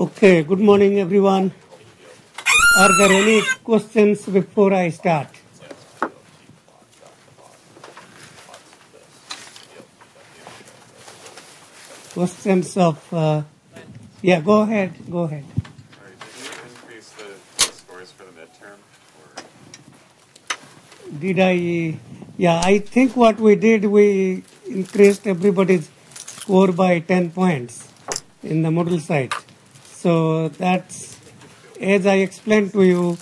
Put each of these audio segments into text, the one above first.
Okay, good morning everyone. Are there any questions before I start? Questions of, yeah, go ahead. All right, did you increase the scores for the midterm? Or? Did I? Yeah, I think what we did, we increased everybody's score by 10 points in the Moodle site. So that's, as I explained to you,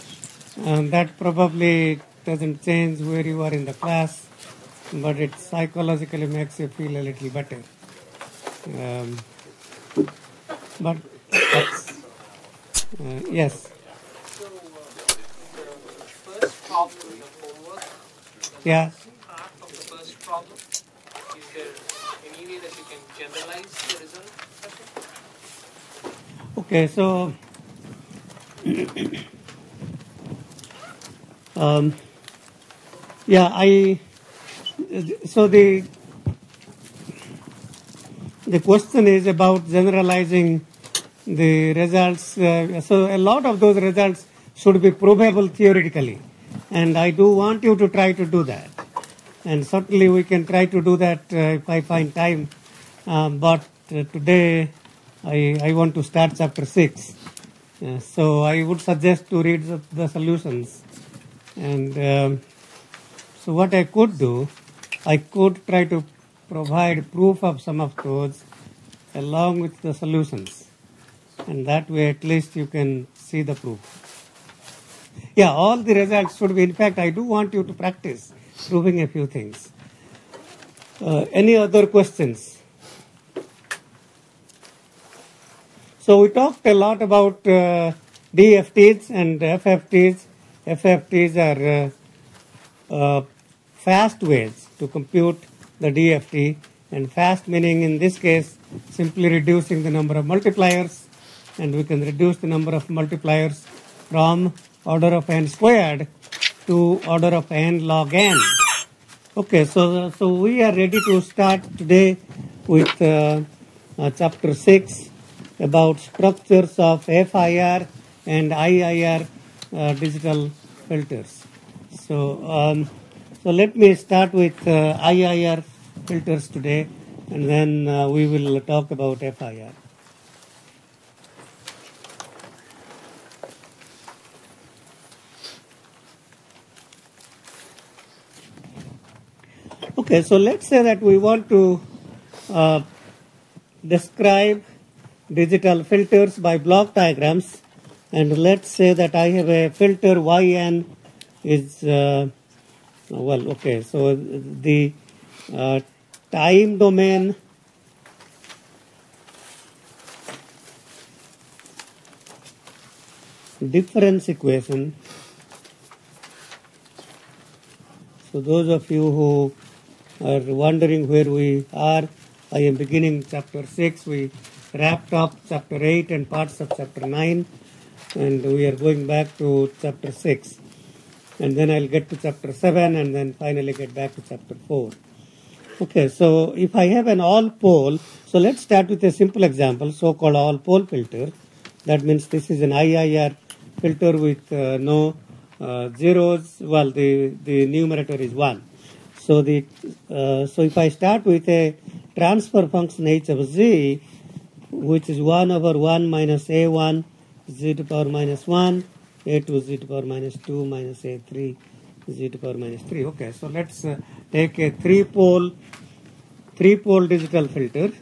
that probably doesn't change where you are in the class, but it psychologically makes you feel a little better. But that's, yes. So, the first problem in the homework, Yeah. part of the first problem, is there any way that you can generalize the result? Okay, so yeah, so the question is about generalizing the results. So a lot of those results should be provable theoretically, and I do want you to try to do that. And certainly we can try to do that if I find time. But today I want to start chapter 6. So I would suggest to read the solutions. And so what I could do, I could try to provide proof of some of those along with the solutions. And that way at least you can see the proof. Yeah, all the results should be, in fact, I do want you to practice proving a few things. Any other questions? So we talked a lot about DFTs and FFTs. FFTs are fast ways to compute the DFT, and fast meaning in this case simply reducing the number of multipliers, and we can reduce the number of multipliers from order of n squared to order of n log n. Okay, so we are ready to start today with chapter 6 about structures of FIR and IIR digital filters. So let me start with IIR filters today, and then we will talk about FIR. Okay, so let's say that we want to describe digital filters by block diagrams, and let's say that I have a filter yn is well, okay, so the time domain difference equation. So those of you who are wondering where we are, I am beginning chapter 6. We wrapped up chapter 8 and parts of chapter 9, and we are going back to chapter 6. And then I'll get to chapter 7 and then finally get back to chapter 4. Okay, so if I have an all pole, so let's start with a simple example, so-called all pole filter. That means this is an IIR filter with no zeros. Well, the numerator is 1. So so if I start with a transfer function h of z, which is 1 over 1 minus a1 z to power minus 1, a2 z to power minus 2 minus a3 z to power minus 3. Okay, so let's take a three-pole digital filter.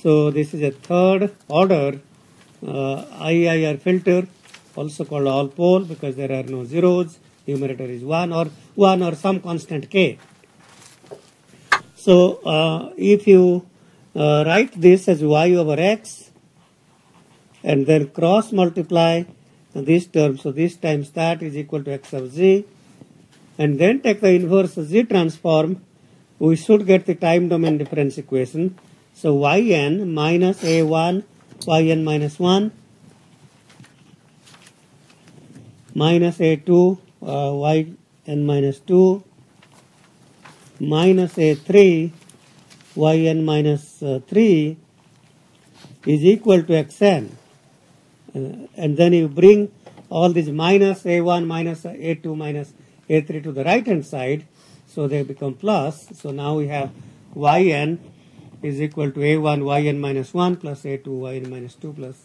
So this is a third order IIR filter, also called all pole because there are no zeros. Numerator is 1 or some constant k. So if you write this as y over x and then cross multiply this term, so this times that is equal to x of z, and then take the inverse z transform, we should get the time domain difference equation. So yn minus a1 yn minus 1 minus a2 yn minus 2 minus a3 yn minus 3 is equal to xn. and then you bring all these minus A1 minus A2 minus A3 to the right hand side, so they become plus. So now we have yn is equal to A1 yn minus 1 plus A2 yn minus 2 plus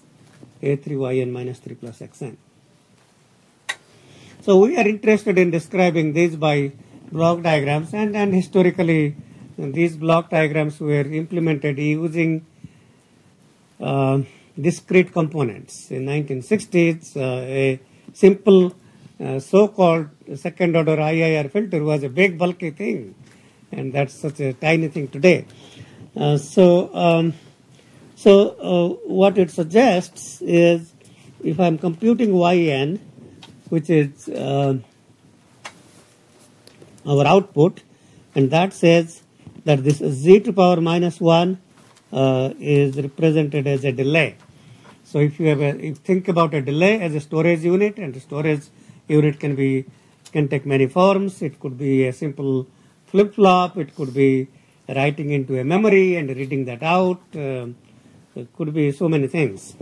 A3 yn minus 3 plus xn. So we are interested in describing this by block diagrams, and historically these block diagrams were implemented using discrete components. In 1960s, a simple so-called second order IIR filter was a big bulky thing, and that's such a tiny thing today. So what it suggests is, if I'm computing yn, which is our output, and that says that this z to power minus 1 is represented as a delay. So if you think about a delay as a storage unit, and the storage unit can take many forms. It could be a simple flip-flop, it could be writing into a memory and reading that out, it could be so many things.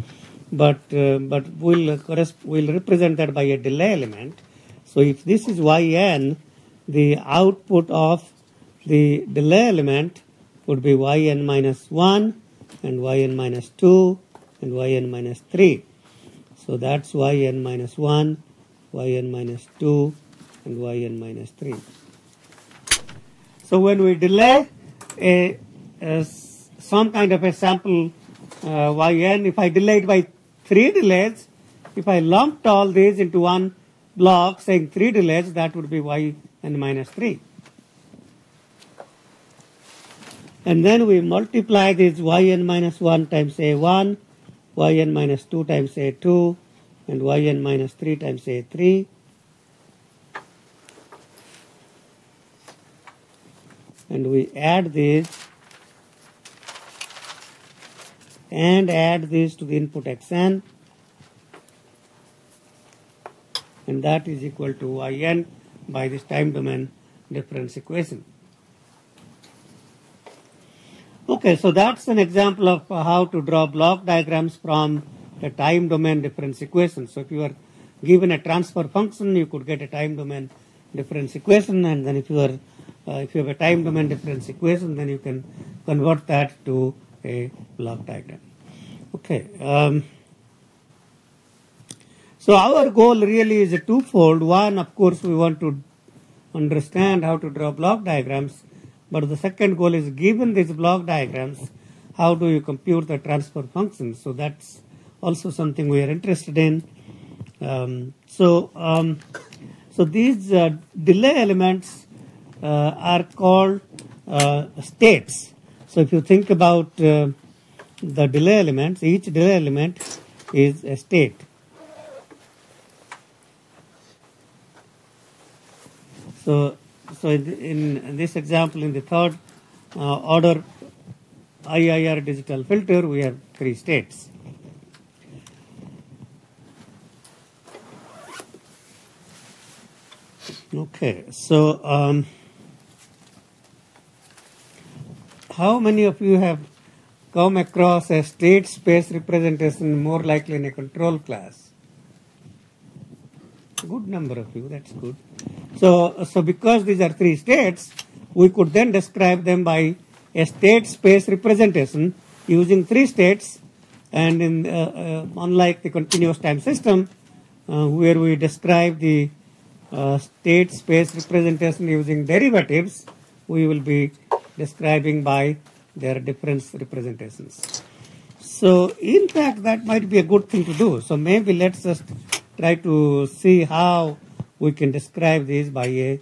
But we'll represent that by a delay element. So if this is yn, the output of the delay element would be yn minus 1 and yn minus 2 and yn minus 3. So that's yn minus 1, yn minus 2 and yn minus 3. So when we delay some kind of a sample yn, if I delay it by 3 delays, if I lumped all these into one block saying 3 delays, that would be yn minus 3. And then we multiply this yn minus 1 times A1, yn minus 2 times A2, and yn minus 3 times A3. And we add these and add this to the input xn, and that is equal to yn by this time domain difference equation. Okay, so that's an example of how to draw block diagrams from the time domain difference equation. So if you are given a transfer function, you could get a time domain difference equation, and then if you have a time domain difference equation, then you can convert that to a block diagram. Okay. So our goal really is a twofold. One, of course, we want to understand how to draw block diagrams. But the second goal is, given these block diagrams, how do you compute the transfer functions? So that's also something we are interested in. So these delay elements are called states. So if you think about the delay elements, each delay element is a state. So in this example, in the third order IIR digital filter, we have 3 states. Okay, so how many of you have come across a state space representation more likely in a control class? Good number of you, that's good. So because these are 3 states, we could then describe them by a state space representation using 3 states, and in unlike the continuous time system where we describe the state space representation using derivatives, we will be describing by their difference representations. So in fact, that might be a good thing to do. So maybe let's just try to see how we can describe these by a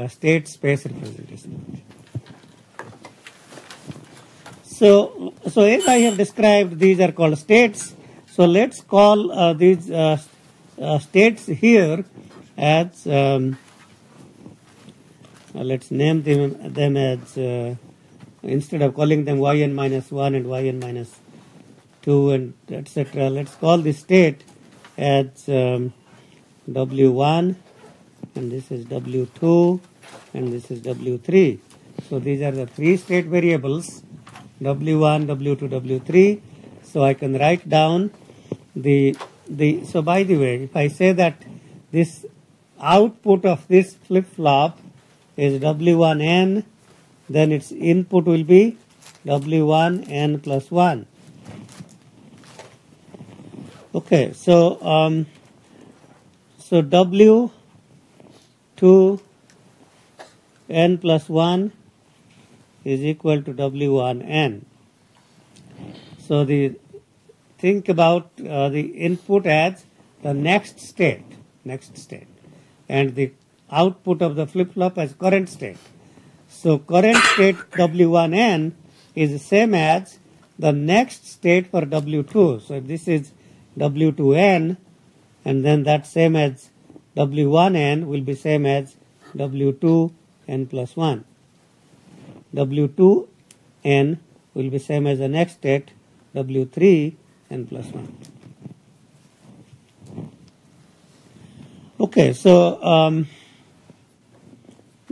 state space representation. So as I have described, these are called states. So let's call these states here as let's name them as instead of calling them yn minus 1 and yn minus 2 and etc. Let's call this state as W1, and this is W2, and this is W3. So these are the 3 state variables, W1, W2, W3. So I can write down the so by the way, if I say that this output of this flip-flop is W1N, then its input will be W1N plus 1. Okay, so W2N plus 1 is equal to W1N. So think about the input as the next state, and the output of the flip-flop as current state. So current state W1N is the same as the next state for W2. So if this is W2N, and then that same as W1N will be same as W2N plus 1. W2N will be same as the next state W3N plus 1. Okay, so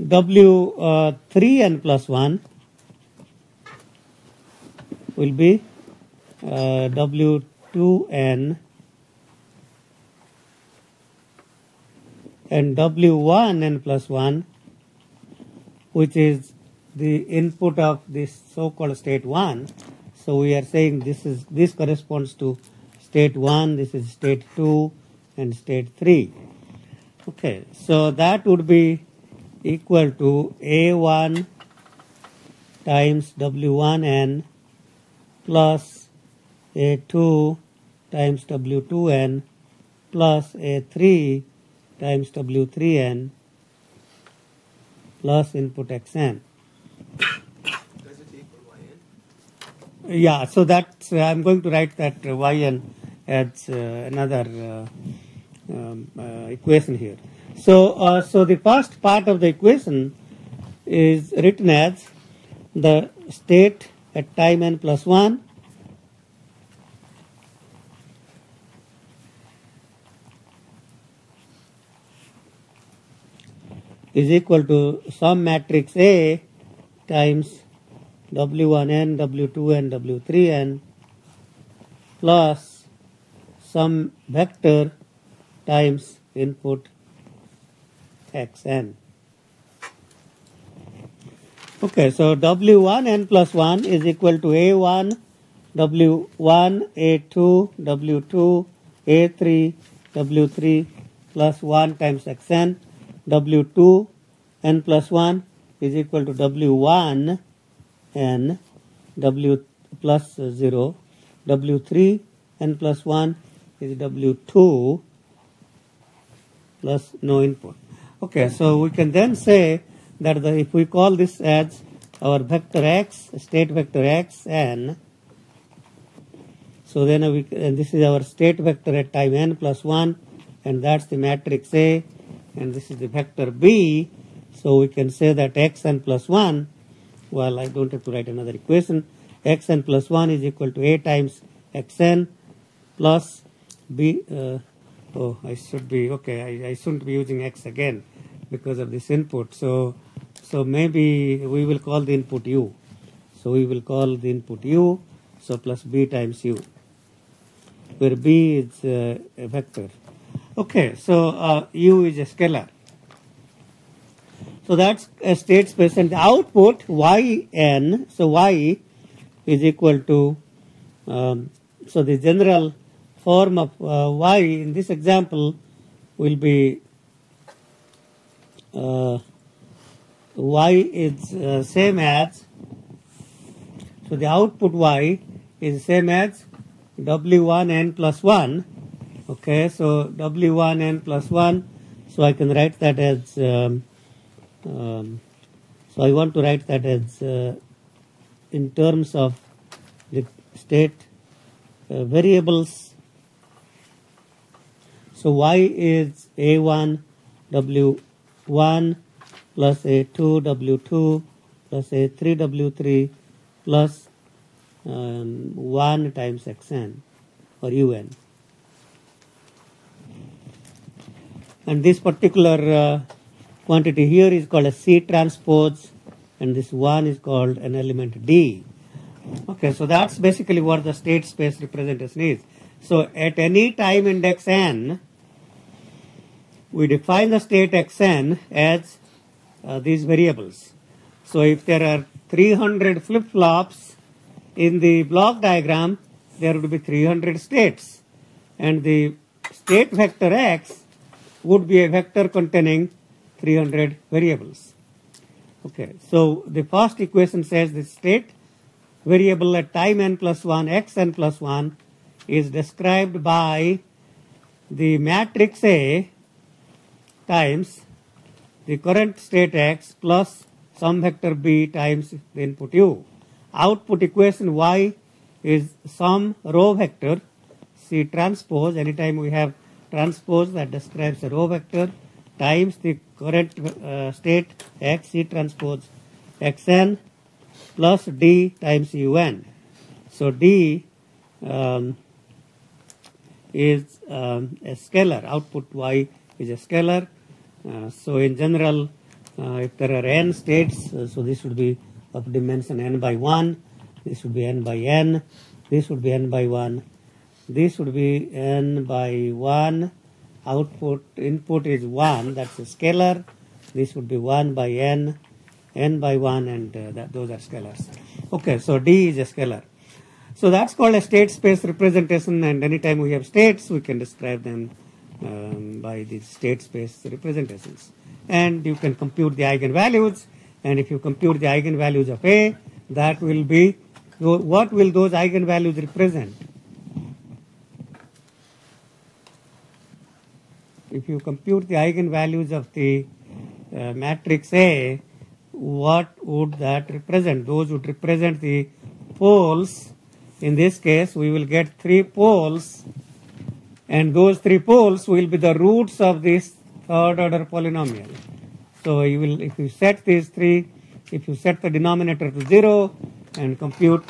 W3N plus 1 will be W2N, and W1N plus 1, which is the input of this so-called state 1. So we are saying this corresponds to state 1, this is state 2, and state 3. Okay, so that would be equal to A1 times W1N plus A2 times W2N plus A3 times W3N plus input Xn. Does it equal Yn? Yeah, so that's I'm going to write that Yn as another equation here. So the first part of the equation is written as the state at time n plus 1 is equal to some matrix A times W1N, W2N, W3N plus some vector times input Xn. Okay, so W1N plus 1 is equal to A1, W1, A2, W2, A3, W3 plus 1 times Xn. W2 n plus 1 is equal to W1 n, W plus 0, W3 n plus 1 is W2 plus no input. Okay, so we can then say that if we call this as our vector x, state vector x n, so then and this is our state vector at time n plus 1, and that's the matrix A, and this is the vector B. So we can say that xn plus 1, well, I don't have to write another equation, xn plus 1 is equal to A times xn plus B. I shouldn't be using x again because of this input. So maybe we will call the input u. So we will call the input u, so plus B times u, where B is a vector. Okay, so u is a scalar. So that's a state space, and the output yn, so y is equal to, so the general form of y in this example will be y is same as, so the output y is same as W1n plus 1. Okay, so W1n plus 1, so I can write that as, so I want to write that as in terms of the state variables. So y is A1 W1 plus A2 W2 plus A3 W3 plus 1 times xn or un. And this particular quantity here is called a C transpose, and this 1 is called an element D. Okay, so that's basically what the state space representation is. So at any time index n, we define the state xn as these variables. So if there are 300 flip-flops in the block diagram, there would be 300 states. And the state vector x would be a vector containing 300 variables. Okay, so the first equation says the state variable at time n plus 1, xn plus 1, is described by the matrix A times the current state x plus some vector b times the input u. Output equation y is some row vector C transpose. Anytime we have transpose that describes a row vector times the current state x C transpose xn plus d times un. So d is a scalar. Output y is a scalar. So in general, if there are n states, so this would be of dimension n by 1, this would be n by n, this would be n by 1, this would be n by 1, input is 1, that's a scalar, this would be 1 by n, n by 1, and those are scalars. Okay, so d is a scalar. So that's called a state space representation, and anytime we have states, we can describe them by these state space representations. And you can compute the eigenvalues, and if you compute the eigenvalues of A, that will be, what will those eigenvalues represent? If you compute the eigenvalues of the matrix A, what would that represent? Those would represent the poles. In this case, we will get 3 poles, and those 3 poles will be the roots of this third order polynomial. So you will, if you set these 3, if you set the denominator to 0 and compute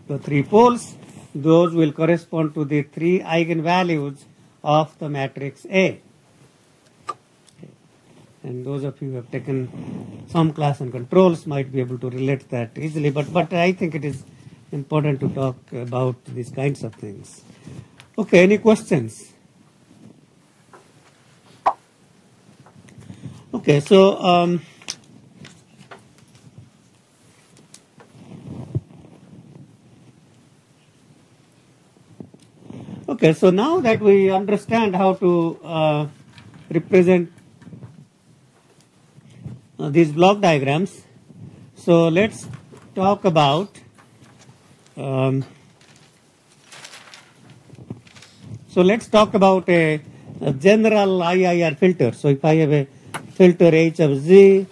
the 3 poles, those will correspond to the 3 eigenvalues of the matrix A. Okay. And those of you who have taken some class on controls might be able to relate that easily, but I think it is important to talk about these kinds of things. Okay, any questions? Okay, so okay, so now that we understand how to represent these block diagrams, so let's talk about a general IIR filter. So if I have a filter H of Z,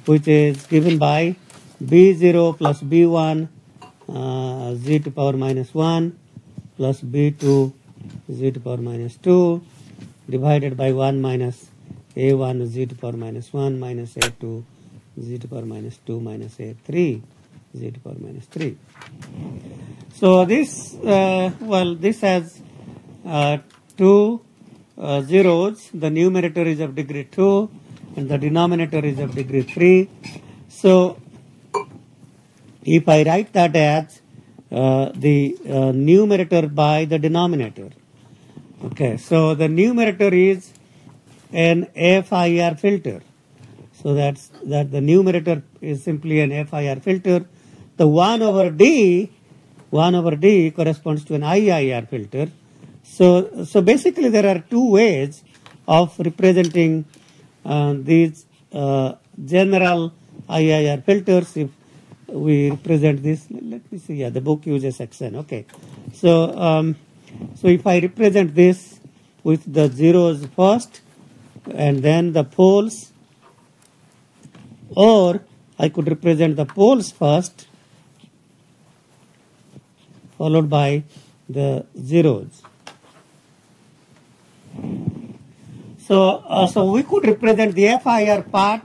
which is given by B0 plus B1 Z to power minus 1 plus B2 Z to power minus 2 divided by 1 minus A1 Z to power minus 1 minus A2 Z to power minus 2 minus A3 Z to power minus 3. So this, this has 2 zeros. The numerator is of degree 2 and the denominator is of degree 3. So if I write that as the numerator by the denominator, okay, so the numerator is an FIR filter. So that the numerator is simply an FIR filter. The 1 over D corresponds to an IIR filter. So basically there are 2 ways of representing these general IIR filters. If we represent this, let me see, yeah, the book uses xn, okay. So if I represent this with the zeros first and then the poles, or I could represent the poles first followed by the zeros. So we could represent the FIR part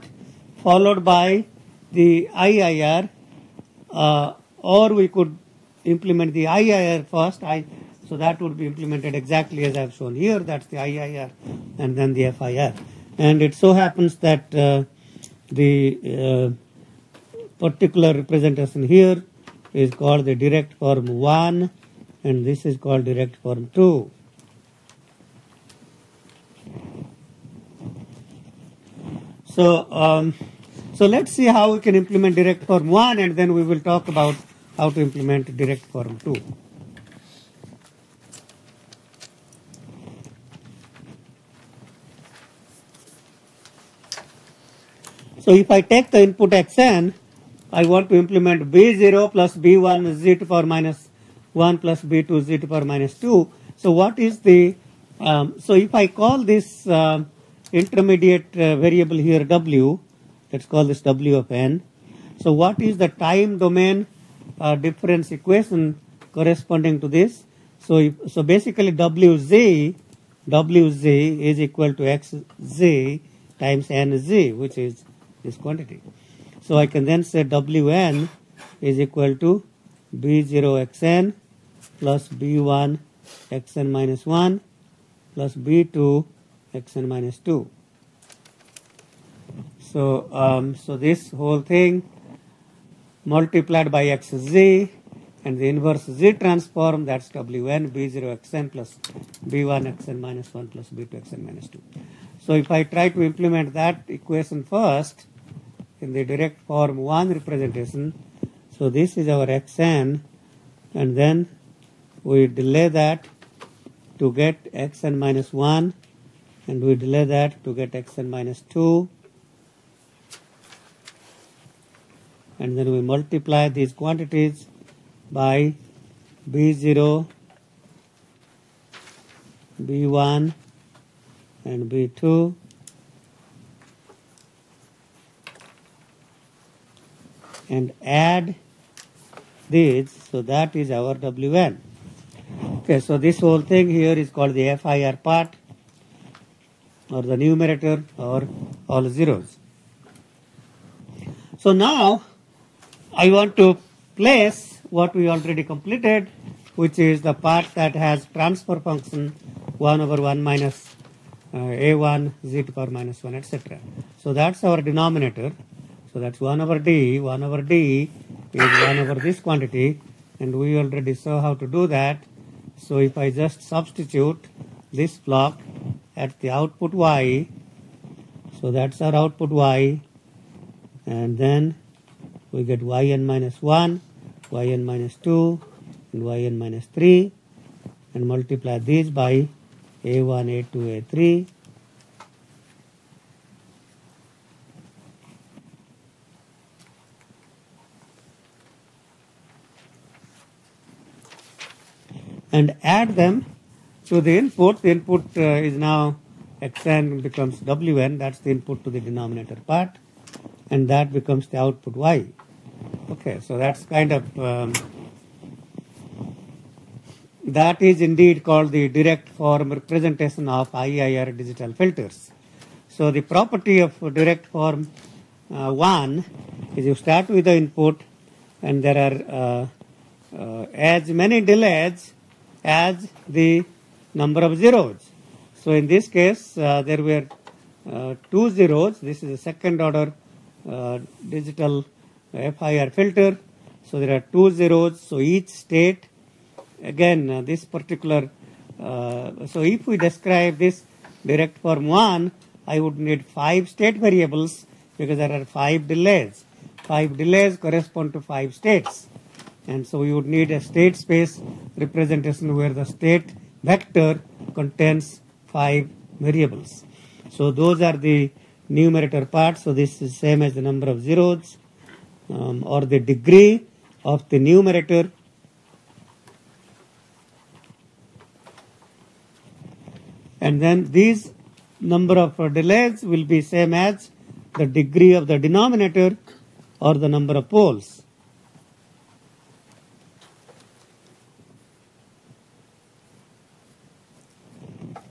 followed by the IIR, or we could implement the IIR first. So that would be implemented exactly as I have shown here. That's the IIR and then the FIR. And it so happens that the particular representation here is called the direct form 1 and this is called direct form 2. So let's see how we can implement direct form 1, and then we will talk about how to implement direct form 2. So if I take the input xn, I want to implement b0 plus b1 z to power minus 1 plus b2 z to power minus 2. So what is the, so if I call this intermediate variable here w, let's call this w of n. So what is the time domain difference equation corresponding to this? So basically wz is equal to xz times nz, which is this quantity. So I can then say wn is equal to b0 xn plus b1 xn minus 1 plus b2 xn minus 2. So this whole thing multiplied by xz and the inverse z transform, that's wn b0 xn plus b1 xn minus 1 plus b2 xn minus 2. So if I try to implement that equation first in the direct form 1 representation, so this is our xn, and then we delay that to get xn minus 1, and we delay that to get xn minus 2, and then we multiply these quantities by b0, b1 and b2, and add these, so that is our wn. Okay, so this whole thing here is called the FIR part, or the numerator, or all zeros. So now I want to place what we already completed, which is the part that has transfer function 1 over 1 minus a1 z to power minus 1, etc. So that's our denominator. So that's 1 over d. 1 over d is 1 over this quantity, and we already saw how to do that. So if I just substitute this block at the output y, so that's our output y, and then we get yn minus 1, yn minus 2, and yn minus 3, and multiply these by a1, a2, a3. And add them to the input. The input is now xn becomes wn, that's the input to the denominator part, and that becomes the output y. Okay, so that's kind of, that is indeed called the direct form representation of IIR digital filters. So the property of direct form 1 is you start with the input, and there are as many delays as the number of zeros. So in this case, there were 2 zeros. This is a second order digital FIR filter. So there are 2 zeros. So each state, again, this particular, so if we describe this direct form 1, I would need 5 state variables because there are 5 delays. 5 delays correspond to 5 states. And so you would need a state space representation where the state vector contains 5 variables. So those are the numerator parts. So this is same as the number of zeros, or the degree of the numerator. And then these number of delays will be same as the degree of the denominator or the number of poles.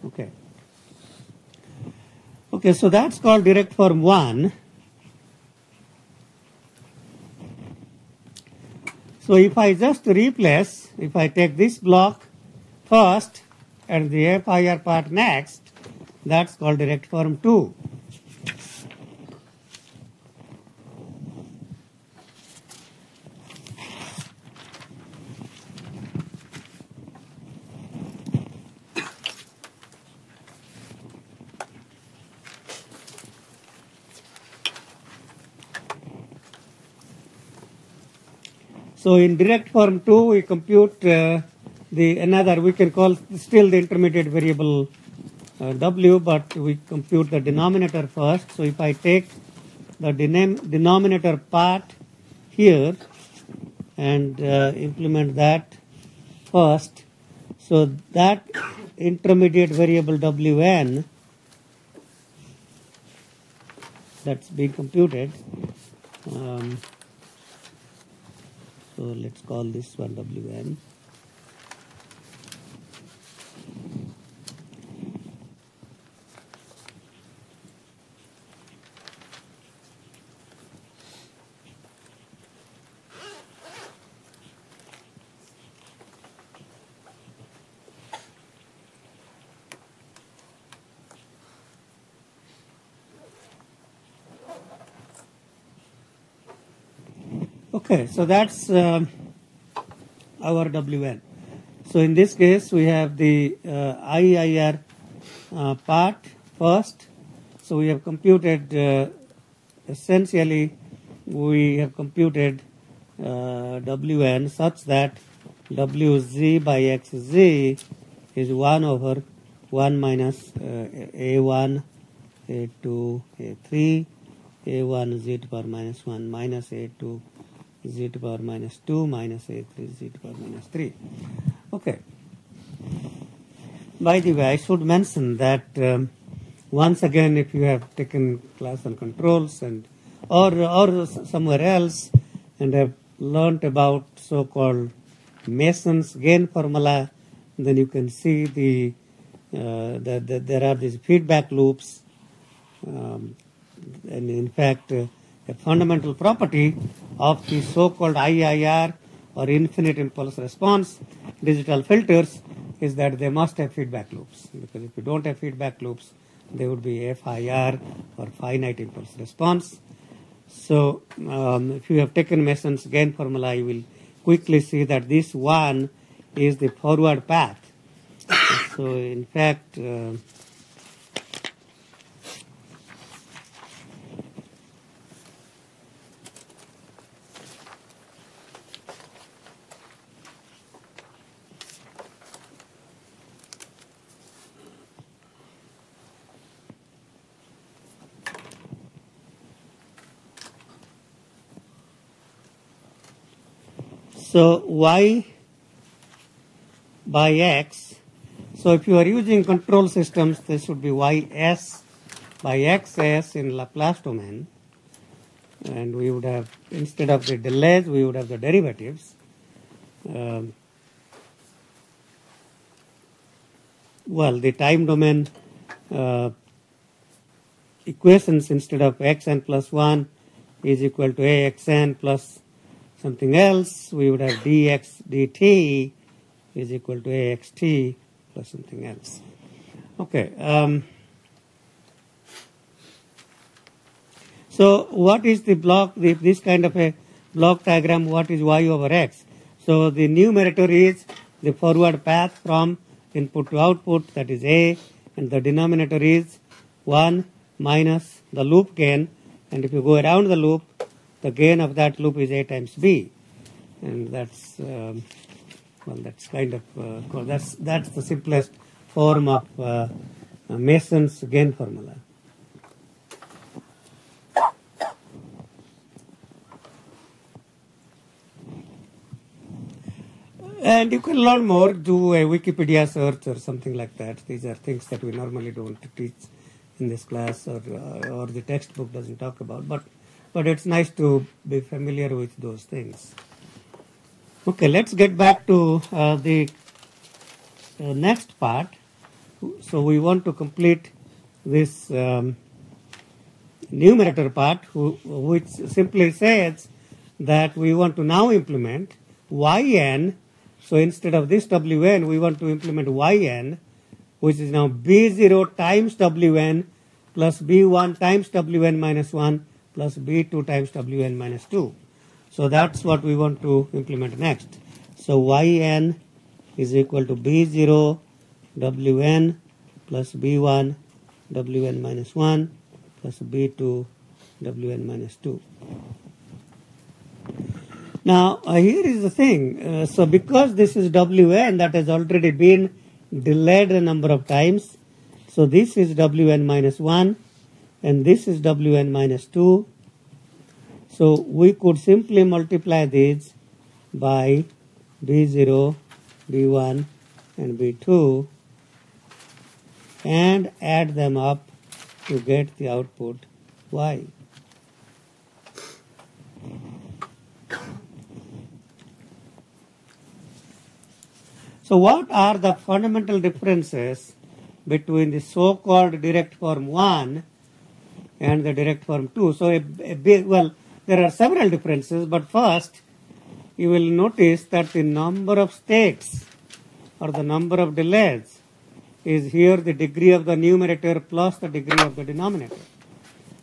Okay. Okay, so that's called direct form 1. So if I just replace, if I take this block first and the FIR part next, that's called direct form 2. So in direct form 2, we compute we can call still the intermediate variable w, but we compute the denominator first. So if I take the denominator part here and implement that first, so that intermediate variable wn that's being computed. So let's call this one wn. Okay, so that's our wn. So in this case, we have the IIR part first. So we have computed, essentially, we have computed wn such that wz by xz is 1 over 1 minus a1, a2, a3, a1 z to the power minus 1 minus a2 z to the power minus 2 minus a3 z to the power minus 3. Okay. By the way, I should mention that once again, if you have taken class on controls and or somewhere else and have learnt about so-called Mason's gain formula, then you can see that there are these feedback loops, and in fact, a fundamental property of the so-called IIR or infinite impulse response digital filters is that they must have feedback loops, because if you don't have feedback loops, they would be FIR or finite impulse response. So if you have taken Mason's gain formula, you will quickly see that this one is the forward path. So in fact, so y by x, so if you are using control systems, this would be ys by xs in Laplace domain, and we would have, instead of the delays, we would have the derivatives. Well, the time domain equations, instead of xn plus 1 is equal to axn plus something else, we would have dx dt is equal to axt plus something else. Okay. So what is the block, this kind of a block diagram, what is y over x? So the numerator is the forward path from input to output, that is a, and the denominator is 1 minus the loop gain, and if you go around the loop, the gain of that loop is a times b, and that's well, that's kind of that's the simplest form of Mason's gain formula. And you can learn more, do a Wikipedia search or something like that. These are things that we normally don't teach in this class, or the textbook doesn't talk about, but it's nice to be familiar with those things. Okay, let's get back to the next part. So we want to complete this numerator part, which simply says that we want to now implement yn. So instead of this wn, we want to implement yn, which is now b0 times wn plus b1 times wn minus 1 plus b2 times wn minus 2. So that's what we want to implement next. So yn is equal to b0 wn plus b1 wn minus 1 plus b2 wn minus 2. Now, here is the thing. So because this is Wn that has already been delayed a number of times, so this is Wn minus 1 and this is Wn minus 2. So we could simply multiply these by B0, B1 and B2 and add them up to get the output Y. So what are the fundamental differences between the so-called direct form 1 and the direct form 2? So well, there are several differences, but first you will notice that the number of states or the number of delays is here the degree of the numerator plus the degree of the denominator.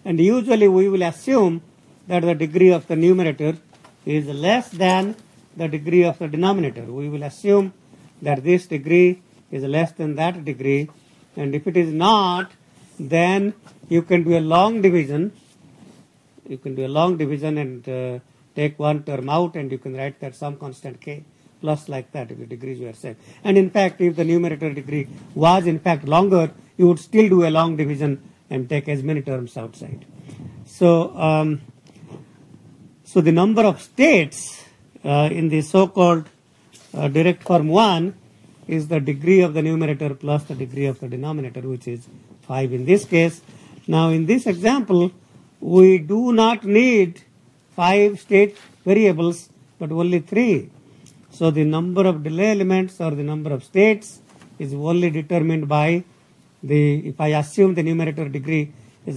And usually we will assume that the degree of the numerator is less than the degree of the denominator. We will assume that this degree is less than that degree, and if it is not, then you can do a long division. You can do a long division and take one term out, and you can write that some constant k plus like that if the degrees were same. And in fact, if the numerator degree was in fact longer, you would still do a long division and take as many terms outside. So, so the number of states in the so-called direct form 1 is the degree of the numerator plus the degree of the denominator, which is 5 in this case. Now in this example, we do not need 5 state variables, but only 3. So the number of delay elements or the number of states is only determined by if I assume the numerator degree is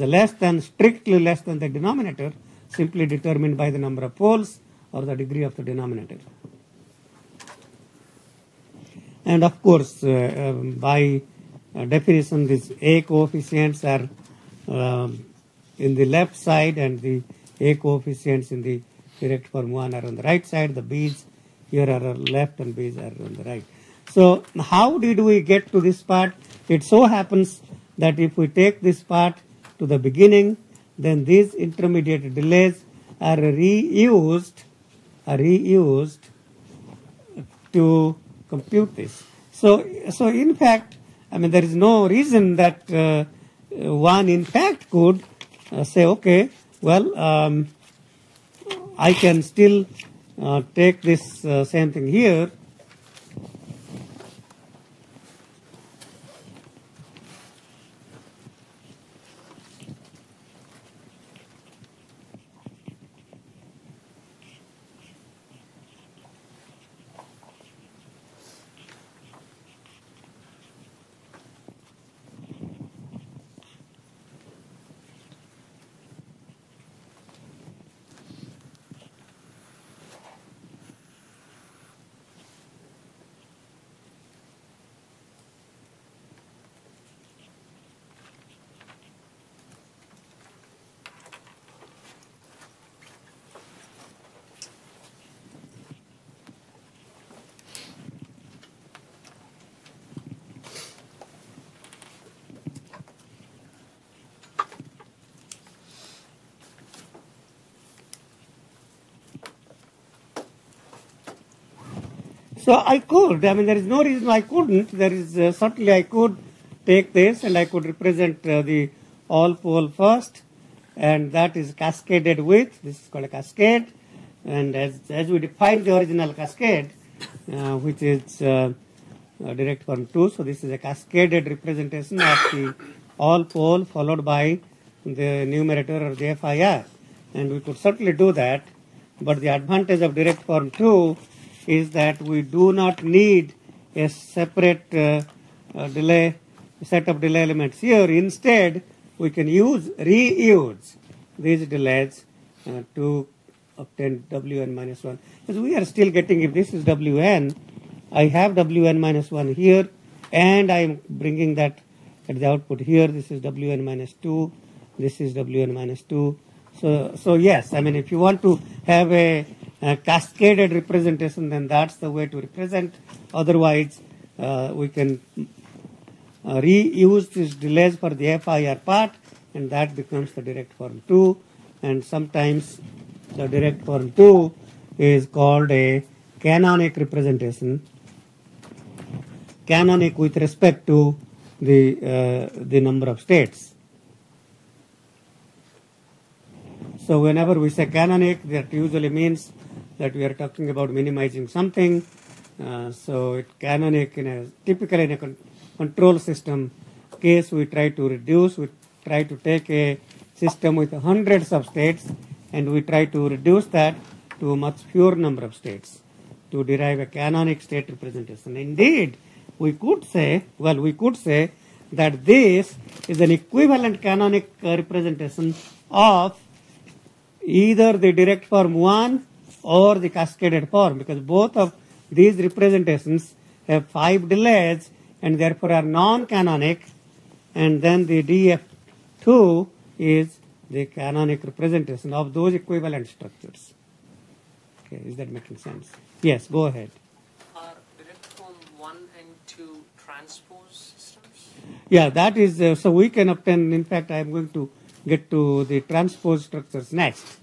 strictly less than the denominator, simply determined by the number of poles or the degree of the denominator. And of course, by definition, these A coefficients are in the left side and the A coefficients in the direct form 1 are on the right side. The B's here are left and B's are on the right. So how did we get to this part? It so happens that if we take this part to the beginning, then these intermediate delays are reused to compute this. So in fact, I mean, there is no reason that one in fact could say, okay, well, I can still take this same thing here. So I could, I mean, there is no reason I couldn't. There is certainly I could take this and I could represent the all pole first, and that is cascaded with, this is called a cascade, and as we defined the original cascade, which is direct form 2, so this is a cascaded representation of the all pole followed by the numerator or the FIR, and we could certainly do that, but the advantage of direct form 2 is that we do not need a separate set of delay elements here. Instead, we can reuse these delays to obtain Wn minus 1. Because we are still getting, if this is Wn, I have Wn minus 1 here, and I am bringing that at the output here. This is Wn minus 2, this is Wn minus 2. So yes, I mean, if you want to have a cascaded representation, then that's the way to represent. Otherwise, we can reuse these delays for the FIR part, and that becomes the direct form 2. And sometimes the direct form 2 is called a canonic representation, canonic with respect to the number of states. So whenever we say canonic, that usually means that we are talking about minimizing something. So it canonic typically in a control system case, we try to reduce, we try to take a system with hundreds of states and we try to reduce that to a much fewer number of states to derive a canonic state representation. Indeed, we could say that this is an equivalent canonic representation of either the direct form 1 or the cascaded form, because both of these representations have 5 delays and therefore are non-canonic, and then the DF2 is the canonic representation of those equivalent structures. Okay, is that making sense? Yes, go ahead. Are direct form 1 and 2 transpose systems? Yeah, that is, so we can obtain, in fact, I am going to get to the transpose structures next.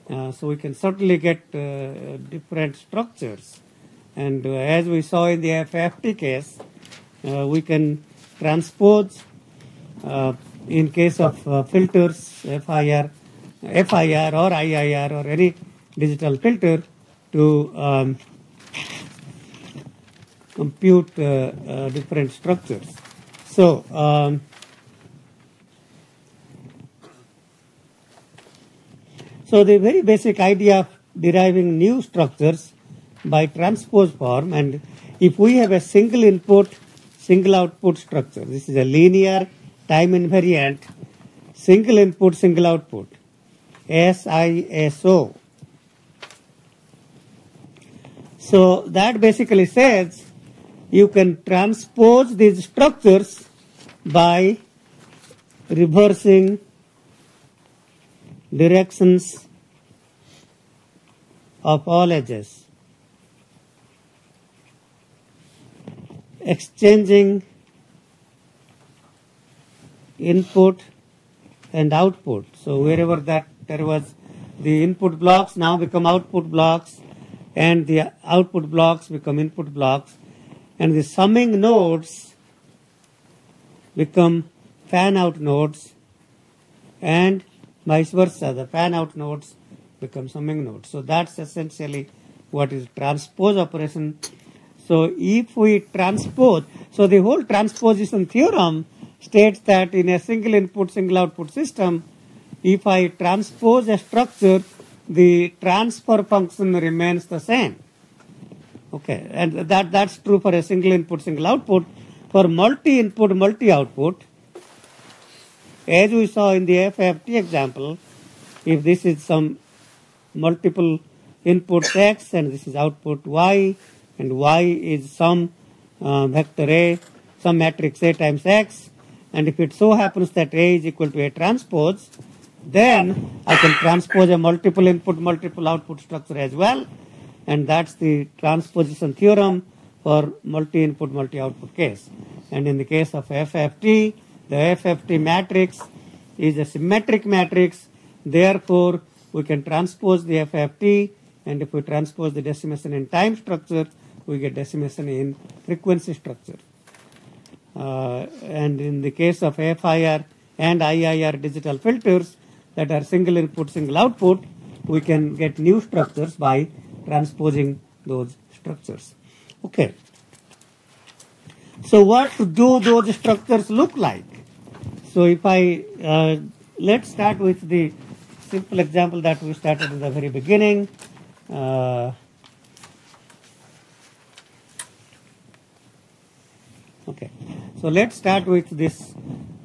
So we can certainly get different structures. And as we saw in the FFT case, we can transpose, in case of filters, FIR or IIR or any digital filter, to compute different structures. So, so the very basic idea of deriving new structures by transpose form, and if we have a single input, single output structure, this is a linear, time invariant, single input, single output, SISO. So that basically says you can transpose these structures by reversing directions of all edges, exchanging input and output. So wherever that there was the input blocks now become output blocks, and the output blocks become input blocks, and the summing nodes become fan out nodes, and vice versa, the fan out nodes become summing nodes. So that's essentially what is transpose operation. So if we transpose, so the whole transposition theorem states that in a single input, single output system, if I transpose a structure, the transfer function remains the same. Okay, and that's true for a single input, single output. For multi-input, multi-output, as we saw in the FFT example, if this is some multiple input x and this is output y, and y is some vector A, some matrix A times x, and if it so happens that A is equal to A transpose, then I can transpose a multiple input, multiple output structure as well, and that's the transposition theorem for multi-input, multi-output case. And in the case of FFT, the FFT matrix is a symmetric matrix, therefore we can transpose the FFT, and if we transpose the decimation in time structure, we get decimation in frequency structure. And in the case of FIR and IIR digital filters that are single input, single output, we can get new structures by transposing those structures. Okay. So what do those structures look like? So if I, let's start with the simple example that we started in the very beginning. Okay, so let's start with this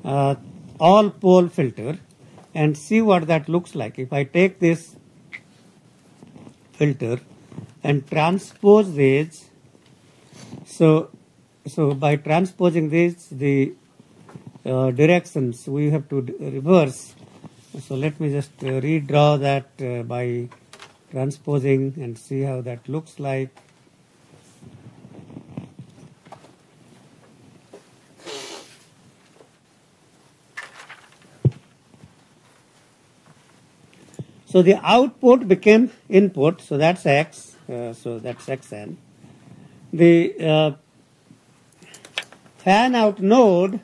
all pole filter and see what that looks like. If I take this filter and transpose these, so by transposing these, the directions we have to reverse. So let me just redraw that by transposing and see how that looks like. So the output became input, so that's x, so that's xn. The fan out node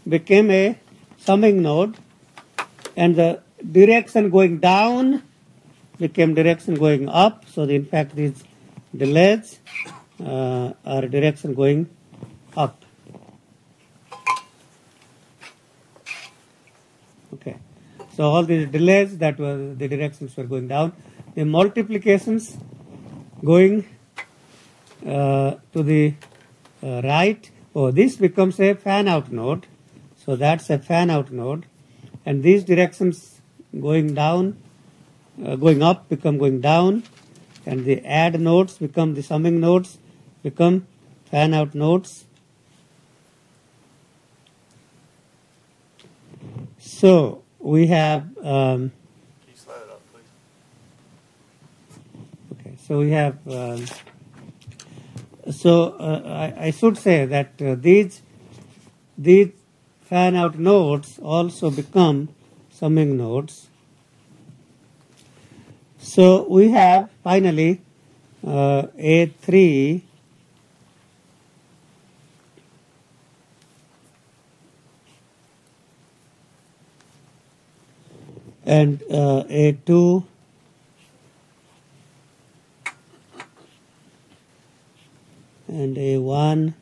became a summing node, and the direction going down became direction going up. So in fact these delays are direction going up. Okay, so all these delays that were the directions were going down, the multiplications going to the right. Oh, this becomes a fan out node, so that's a fan out node, and these directions going down, going up become going down, and the add nodes become the summing nodes, become fan out nodes. So we have Can you slide it up, please? okay. So we have I should say that these fan out nodes also become summing nodes. So we have finally A3 and A2 and A1,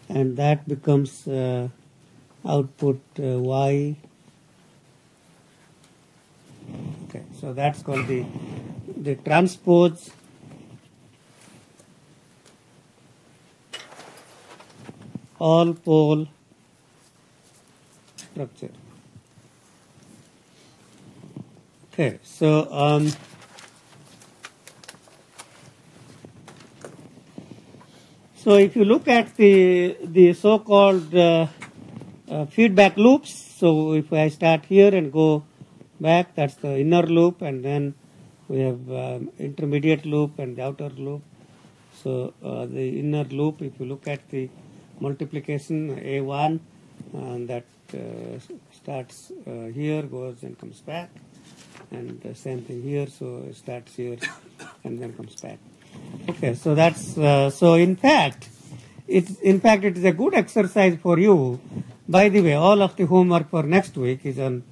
and that becomes output Y. Okay, so that's called the transpose all pole structure. Okay, so so if you look at the so-called feedback loops, so if I start here and go back, that's the inner loop, and then we have intermediate loop and the outer loop. So the inner loop, if you look at the multiplication A1, that starts here, goes and comes back, and the same thing here, so it starts here and then comes back. Okay, so that's so in fact it is a good exercise for you. By the way, all of the homework for next week is on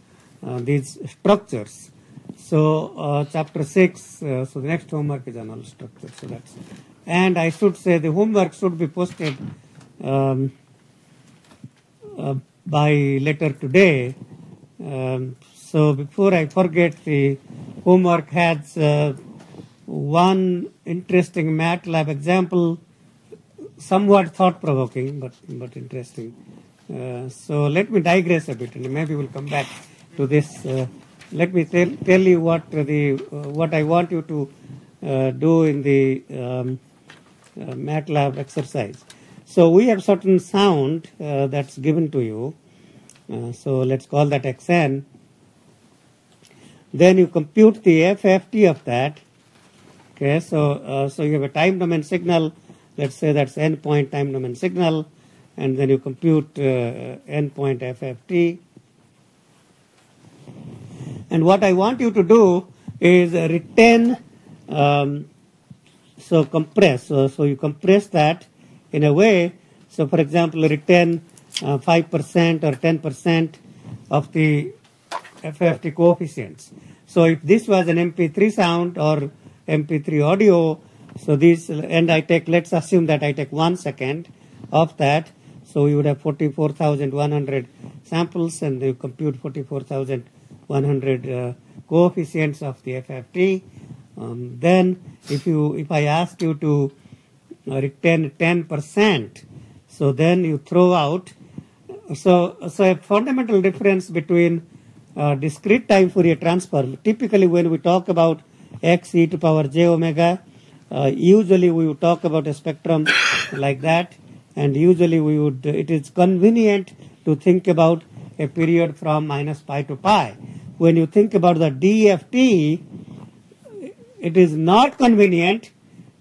these structures. So chapter 6, so the next homework is on all structures. So that's, and I should say the homework should be posted by later today. So before I forget, the homework has one interesting MATLAB example, somewhat thought-provoking, but interesting. So let me digress a bit, and maybe we'll come back to this. Let me tell you what I want you to do in the MATLAB exercise. So we have certain sound that's given to you. So let's call that xn. Then you compute the FFT of that. Okay, so you have a time domain signal. Let's say that's n point time domain signal, and then you compute n point FFT. And what I want you to do is retain, so compress. So you compress that in a way. So for example, retain 5% or 10% of the FFT coefficients. So if this was an MP3 sound or MP3 audio, so this, and I take, let's assume that I take 1 second of that. So you would have 44,100 samples, and you compute 44,100 coefficients of the FFT. Then if I ask you to retain 10%, so then you throw out. So a fundamental difference between discrete time Fourier transform. Typically, when we talk about x e to power j omega, usually we would talk about a spectrum like that, and usually we would. It is convenient to think about a period from minus pi to pi. When you think about the DFT, it is not convenient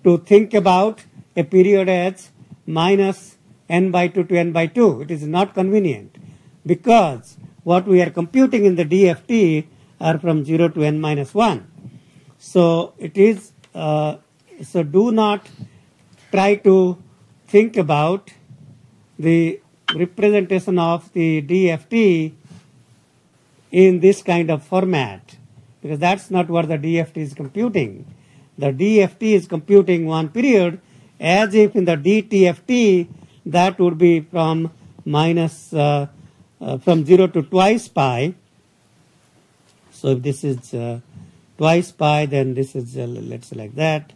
to think about a period as minus n by 2 to n by 2. It is not convenient because what we are computing in the DFT are from 0 to n minus 1. So it is, so do not try to think about the representation of the DFT in this kind of format, because that's not what the DFT is computing. The DFT is computing one period as if in the DTFT that would be from minus from 0 to twice pi. So if this is twice pi, then this is let's say like that.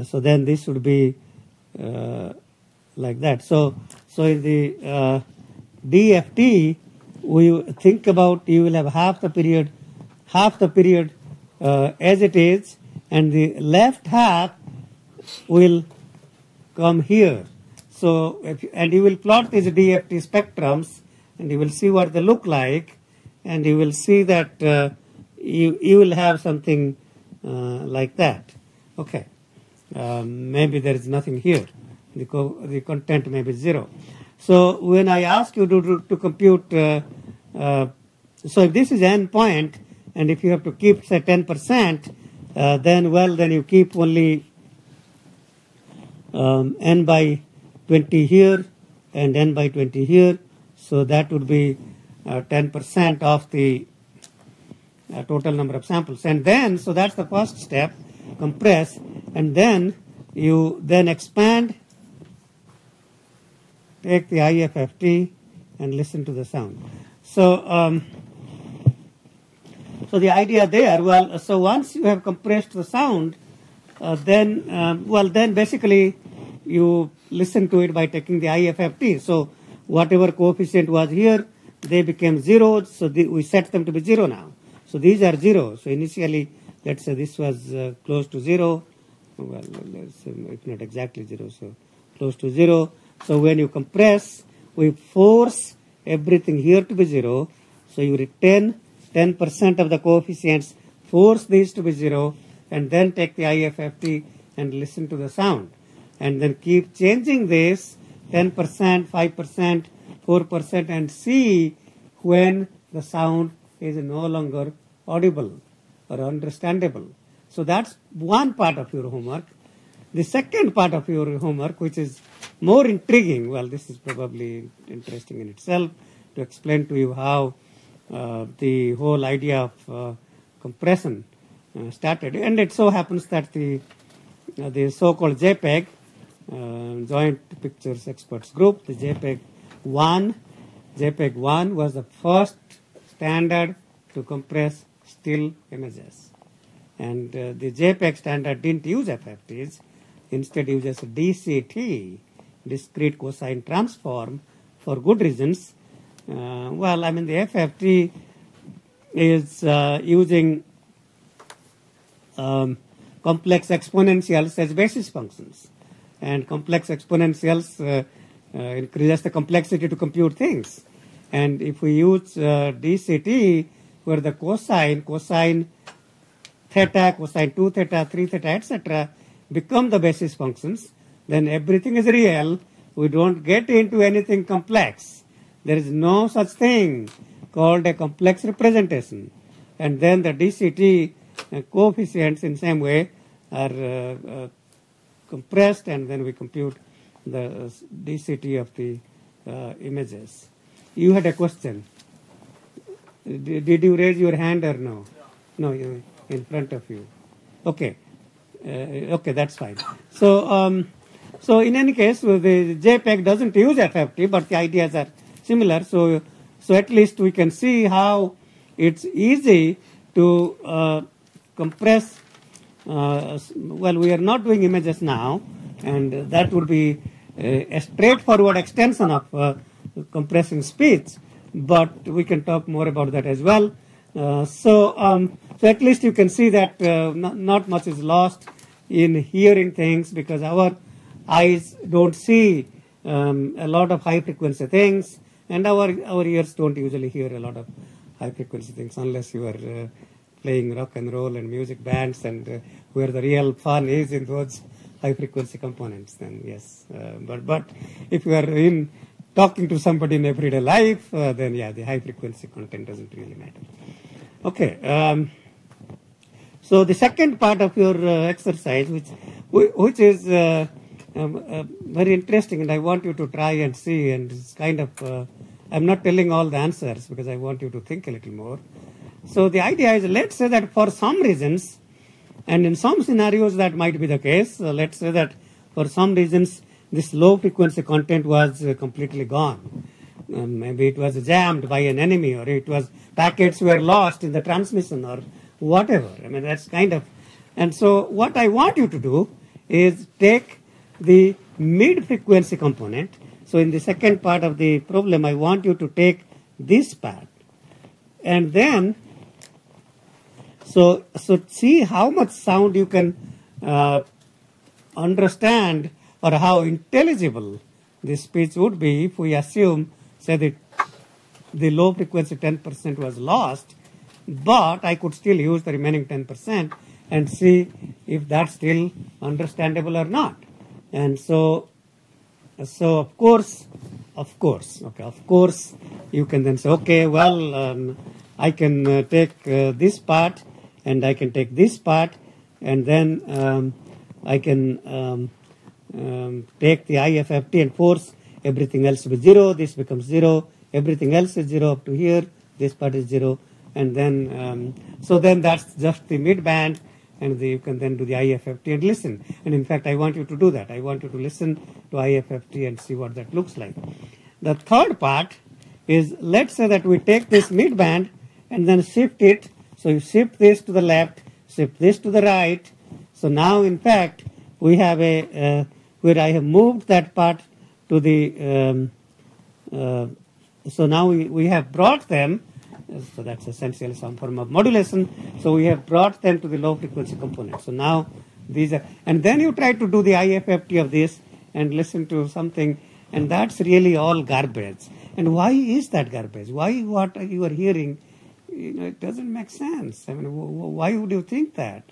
So then this would be like that. So in the DFT, we think about you will have half the period as it is, and the left half will come here. So and you will plot these DFT spectrums, and you will see what they look like, and you will see that you will have something like that. Okay, maybe there is nothing here. The content may be 0. So when I ask you to compute, so if this is n point, and if you have to keep say 10%, then you keep only n by 20 here and n by 20 here. So that would be 10% of the total number of samples. And then, so that's the first step, compress, and then you then expand, take the IFFT and listen to the sound. So, so the idea there, well, so once you have compressed the sound, then basically you listen to it by taking the IFFT. So whatever coefficient was here, they became 0, so we set them to be 0 now. So these are 0. So initially, let's say this was close to 0. Well, let's say it's not exactly 0, so close to 0. So when you compress, we force everything here to be 0. So you retain 10% of the coefficients, force these to be 0, and then take the IFFT and listen to the sound. And then keep changing this 10%, 5%, 4%, and see when the sound is no longer audible or understandable. So that's one part of your homework. The second part of your homework, which is more intriguing, well, this is probably interesting in itself, to explain to you how the whole idea of compression started. And it so happens that the so-called JPEG, Joint Pictures Experts Group, the JPEG 1 was the first standard to compress still images. And the JPEG standard didn't use FFTs, instead uses DCT, discrete cosine transform, for good reasons. Well, I mean, the FFT is using complex exponentials as basis functions. And complex exponentials increases the complexity to compute things. And if we use DCT, where the cosine theta, cosine 2 theta, 3 theta, etc., become the basis functions, then everything is real. We don't get into anything complex. There is no such thing called a complex representation. And then the DCT coefficients in same way are compressed, and then we compute the DCT of the images. You had a question. Did you raise your hand or no? No, in front of you. Okay. Okay, that's fine. So, so in any case, the JPEG doesn't use FFT, but the ideas are similar. So at least we can see how it's easy to compress. Well, we are not doing images now, and that would be a straightforward extension of compressing speech. But we can talk more about that as well. So at least you can see that not much is lost in hearing things, because our eyes don't see a lot of high frequency things, and our ears don't usually hear a lot of high frequency things unless you are playing rock and roll and music bands, and where the real fun is in those high frequency components. Then yes, but if you are in talking to somebody in everyday life, then yeah, the high frequency content doesn't really matter. Okay. So the second part of your exercise, which is very interesting, and I want you to try and see, and it's kind of, I'm not telling all the answers because I want you to think a little more. So the idea is, let's say that for some reasons, and in some scenarios that might be the case, let's say that for some reasons this low frequency content was completely gone. Maybe it was jammed by an enemy, or it was packets were lost in the transmission, or whatever. I mean, that's kind of, and so what I want you to do is take the mid frequency component. So in the second part of the problem, I want you to take this part, and then so see how much sound you can understand, or how intelligible this speech would be if we assume, say, that the low frequency 10% was lost, but I could still use the remaining 10% and see if that's still understandable or not. And so of course, you can then say, okay, well, I can take this part, and I can take this part, and then I can take the IFFT and force everything else to be 0. This becomes 0. Everything else is 0 up to here. This part is 0. And then, so then that's just the mid band, and you can then do the IFFT and listen. And in fact, I want you to do that. I want you to listen to IFFT and see what that looks like. The third part is, let's say that we take this mid band and then shift it. So you shift this to the left, shift this to the right. So now, in fact, we have a, where I have moved that part to the, so now we have brought them, so that's essentially some form of modulation. So we have brought them to the low frequency component. So now these are, and then you try to do the IFFT of this and listen to something, and that's really all garbage. And why is that garbage? Why what you are hearing, it doesn't make sense. I mean, why would you think that?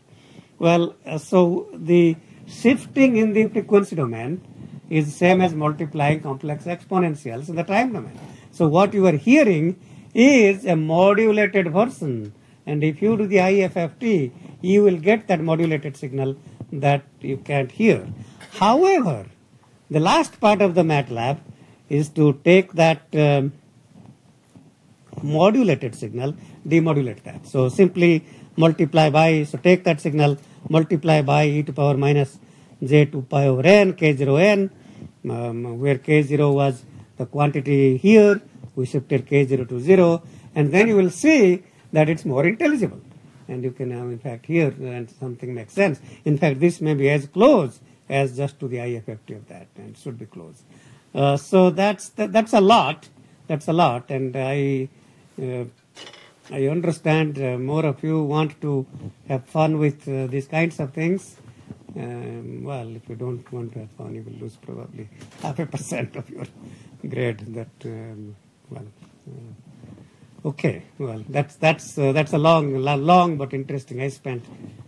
Well, so the shifting in the frequency domain is the same as multiplying complex exponentials in the time domain. So what you are hearing is a modulated version, and if you do the IFFT, you will get that modulated signal that you can't hear. However, the last part of the MATLAB is to take that modulated signal, demodulate that. So simply multiply by, so take that signal, multiply by e to power minus j2 pi over n, k0 n, where k0 was the quantity here, we shifted k0 to 0, and then you will see that it's more intelligible. And you can in fact hear, and something makes sense. In fact, this may be as close as just to the IFFT of that, and should be close. So that's a lot. That's a lot, and I understand more of you want to have fun with these kinds of things. Well, if you don't want to have fun, you will lose probably 0.5% of your grade. Okay. Well, that's a long but interesting. I spent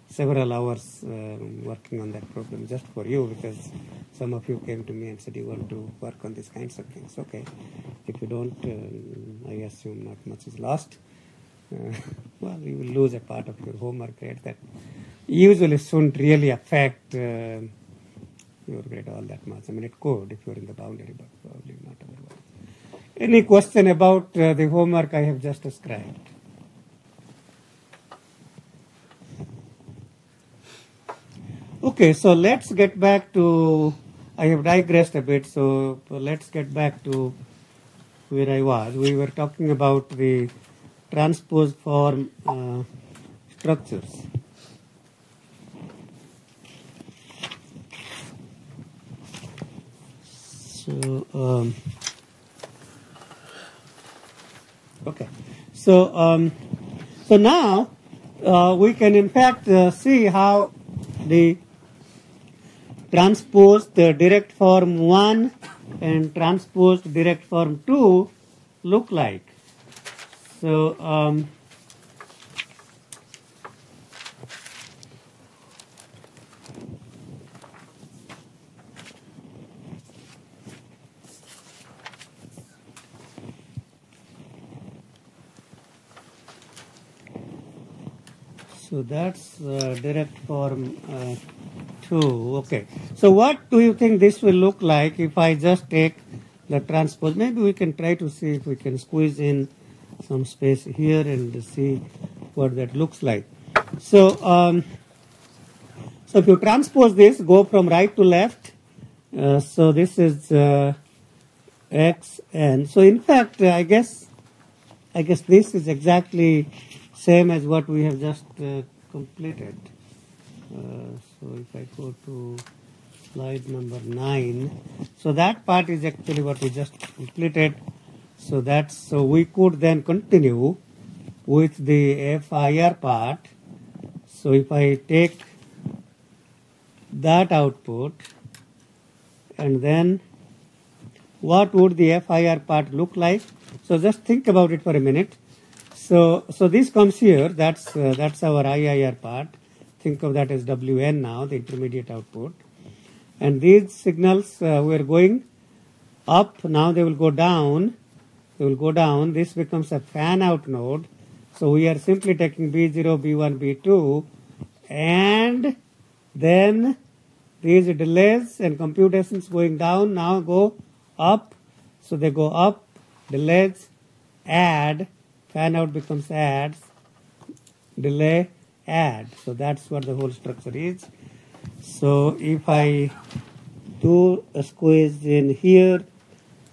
several hours working on that problem just for you, because some of you came to me and said you want to work on these kinds of things. Okay. If you don't, I assume not much is lost. Well, you will lose a part of your homework grade that usually shouldn't really affect your grade all that much. I mean, it could if you're in the boundary, but probably not otherwise. Any question about the homework I have just described? Okay, so let's get back to, I have digressed a bit, so let's get back to where I was. We were talking about the transpose form structures. So, okay. So, so now we can in fact see how the transposed direct form 1 and transposed direct form 2 look like. So, So that's direct form 2. Okay. So what do you think this will look like if I just take the transpose? Maybe we can try to see if we can squeeze in some space here and see what that looks like. So, so if you transpose this, go from right to left. So this is xn. So in fact, I guess this is exactly same as what we have just completed. So if I go to slide number 9, so that part is actually what we just completed. So we could then continue with the FIR part. So if I take that output, and then what would the FIR part look like? So just think about it for a minute. So this comes here. That's our IIR part. Think of that as WN now, the intermediate output. And these signals were going up. Now they will go down. They will go down. This becomes a fan out node. So we are simply taking B0, B1, B2, and then these delays and computations going down now go up. So they go up, delays, add, fan out becomes adds, delay, add. So that's what the whole structure is. So if I do a squeeze in here,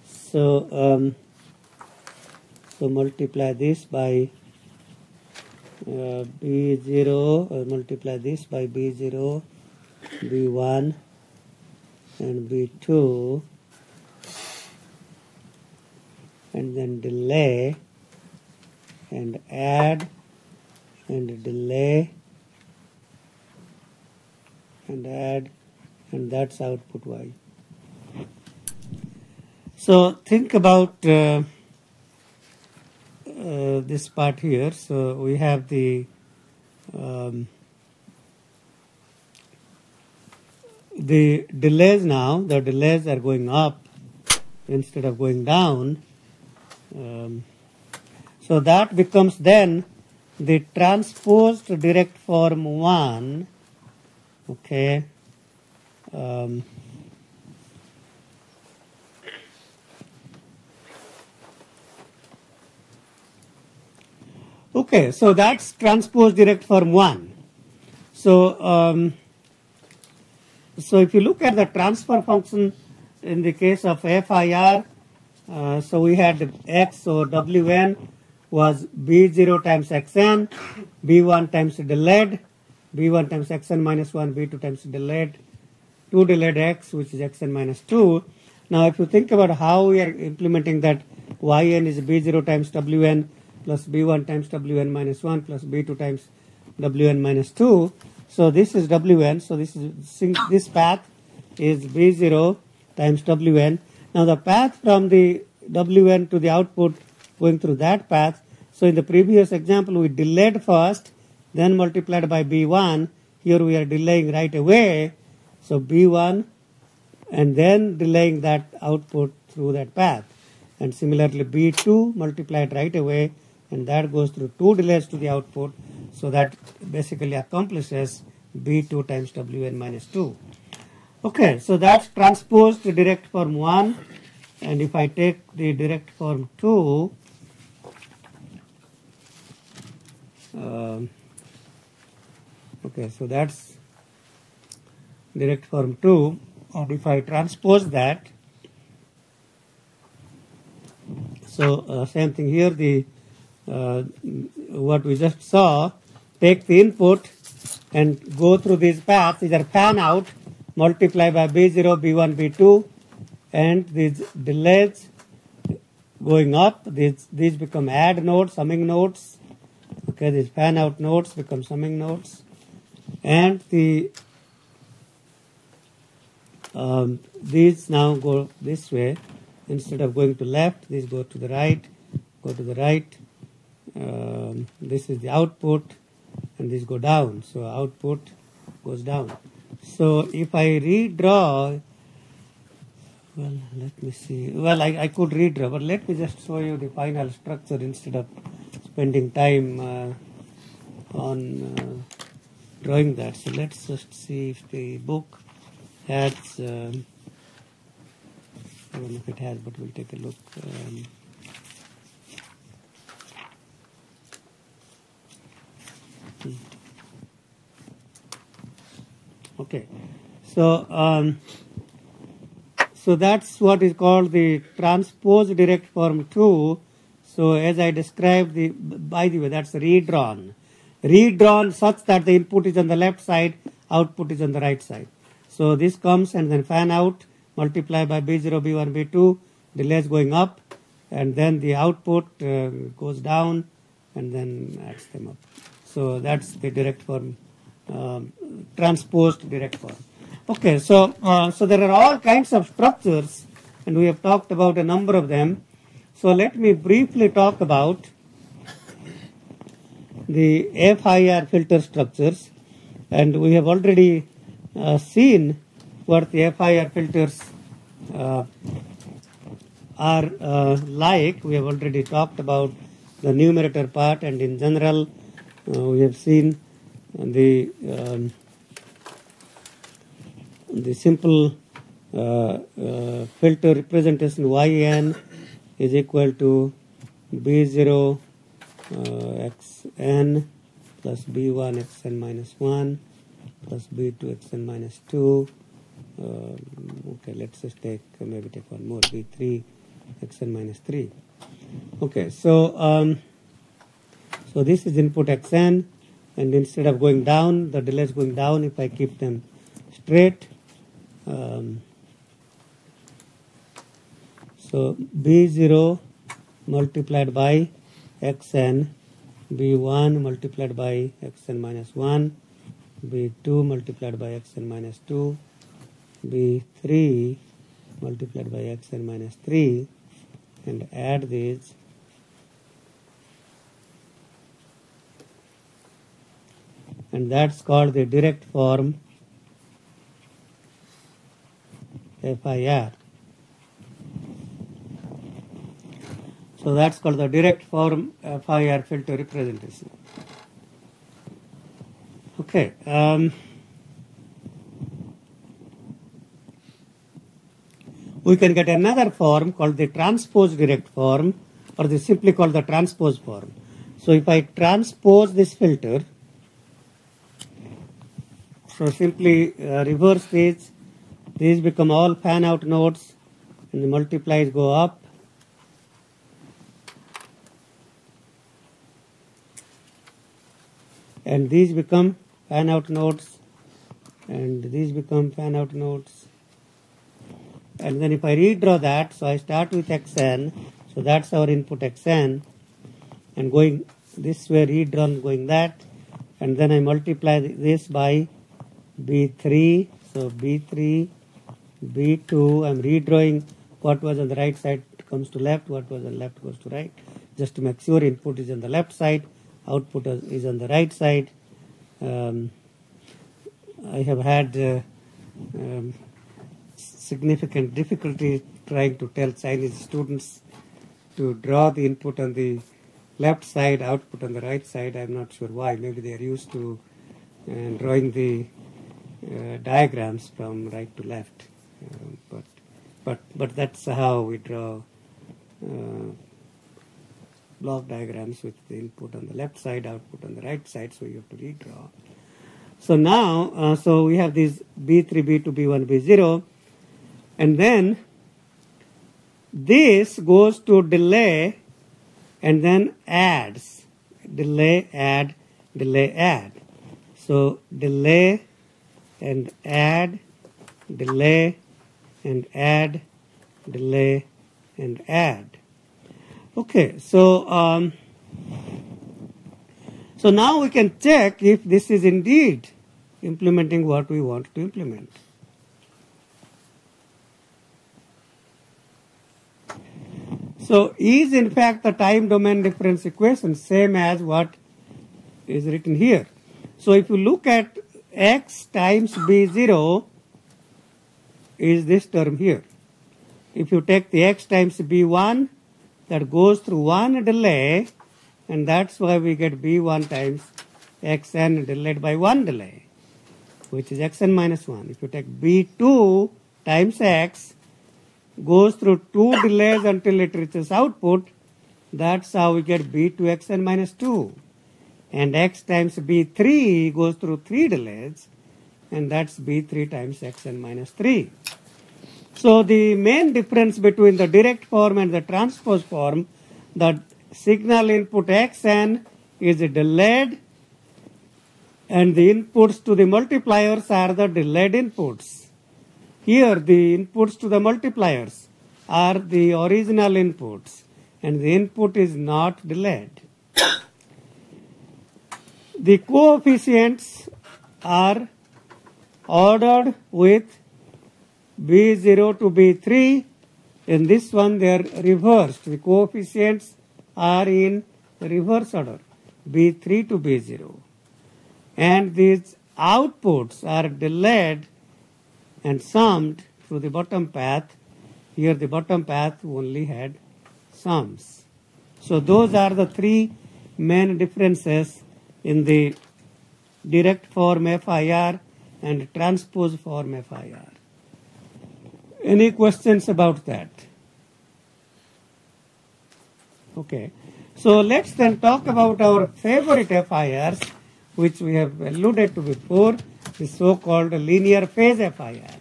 so multiply this by B0, or multiply this by B0, B1 and B2, and then delay and add and delay and add, and that's output Y. So think about this part here. So we have the delays now. The delays are going up instead of going down. So that becomes then the transposed direct form 1. Okay. Okay, so that's transposed direct form 1. So, so if you look at the transfer function in the case of FIR, so we had X, so Wn was B0 times Xn, B1 times delayed, B1 times Xn minus 1, B2 times delayed, 2 delayed X, which is Xn minus 2. Now if you think about how we are implementing that, Yn is B0 times Wn plus B1 times Wn minus 1 plus B2 times Wn minus 2. So this is Wn, so this path is B0 times Wn. Now the path from the Wn to the output going through that path. So in the previous example we delayed first, then multiplied by B1. Here we are delaying right away. So B1 and then delaying that output through that path. And similarly B2 multiplied right away, and that goes through 2 delays to the output. So that basically accomplishes B2 times Wn minus 2. Okay, so that's transposed to direct form 1. And if I take the direct form 2, okay, so that's direct form 2. And if I transpose that, so same thing here, the what we just saw, take the input and go through these paths, these are fan out, multiply by B0, B1, B2, and these delays going up, these become add nodes, summing nodes. Okay, these fan out nodes become summing nodes, and the these now go this way. Instead of going to left, these go to the right, go to the right. This is the output, and these go down. So output goes down. So if I redraw, well, let me see. Well, I could redraw, but let me just show you the final structure instead of spending time on drawing that. So let's just see if the book has, I don't know if it has, but we'll take a look. Okay, so so that's what is called the transposed direct form 2. So as I described, by the way, that's redrawn such that the input is on the left side, output is on the right side. So this comes and then fan out, multiply by B0, B1, B2, delay is going up, and then the output goes down and then adds them up. So that's the direct form, transposed direct form. Okay, so so there are all kinds of structures, and we have talked about a number of them. So let me briefly talk about the FIR filter structures, and we have already seen what the FIR filters are like. We have already talked about the numerator part, and in general we have seen the simple filter representation yn is equal to b0 xn plus b1 xn minus 1 plus b2 xn minus 2. Okay, let's just maybe take one more, b3 xn minus 3. Okay, so so this is input xn, and instead of going down, the delay is going down if I keep them straight. So b0 multiplied by xn, b1 multiplied by xn minus 1, b2 multiplied by xn minus 2, b3 multiplied by xn minus 3, and add these. And that's called the direct form FIR. So that's called the direct form FIR filter representation. Okay. We can get another form called the transposed direct form, or the simply called the transpose form. So if I transpose this filter, so simply reverse these become all fan out nodes, and the multiplies go up. And these become fan out nodes, and these become fan out nodes. And then if I redraw that, so I start with xn, so that's our input xn, and going this way, redrawn going that, and then I multiply this by b3, so b3, b2, I'm redrawing what was on the right side comes to left, what was on left goes to right, just to make sure input is on the left side, output is on the right side. I have had significant difficulty trying to tell Chinese students to draw the input on the left side, output on the right side. I'm not sure why. Maybe they are used to drawing the diagrams from right to left. But that's how we draw block diagrams with the input on the left side, output on the right side, so you have to redraw. So now, so we have these B3, B2, B1, B0, and then this goes to delay and then adds. Delay, add, delay, add. So delay and add, delay and add, delay and add. Okay, so so now we can check if this is indeed implementing what we want to implement. So is in fact the time domain difference equation same as what is written here. So if you look at x times b0 is this term here. If you take the x times b1, that goes through one delay, and that's why we get b1 times xn delayed by 1 delay, which is xn minus 1. If you take b2 times x, goes through 2 delays until it reaches output, that's how we get b2 xn minus 2. And x times b3 goes through 3 delays, and that's b3 times xn minus 3. So the main difference between the direct form and the transpose form, the signal input xn is delayed, and the inputs to the multipliers are the delayed inputs. Here the inputs to the multipliers are the original inputs, and the input is not delayed. The coefficients are ordered with B0 to B3. In this one they are reversed. The coefficients are in reverse order, B3 to B0. And these outputs are delayed and summed through the bottom path. Here the bottom path only had sums. So those are the three main differences in the direct form FIR and transpose form FIR. Any questions about that? Okay. So let's then talk about our favorite FIRs, which we have alluded to before, the so-called linear phase FIR.